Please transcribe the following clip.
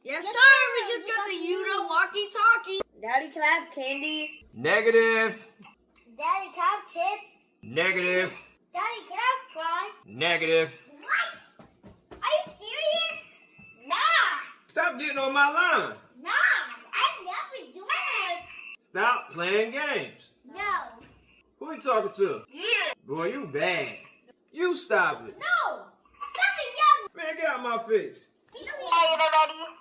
Yes, sir. We just got the Euda walkie-talkie. Daddy, can I have candy? Negative. Daddy, can I have chips? Negative. Daddy, can I have fries? Negative. What? Are you serious? Nah. Stop getting on my line. Nah. I've never done it. Stop playing games. No. Who you talking to? Yeah. Boy, you bad. You stop it. No. Stop it, young. Man, get out my face. Are you ready?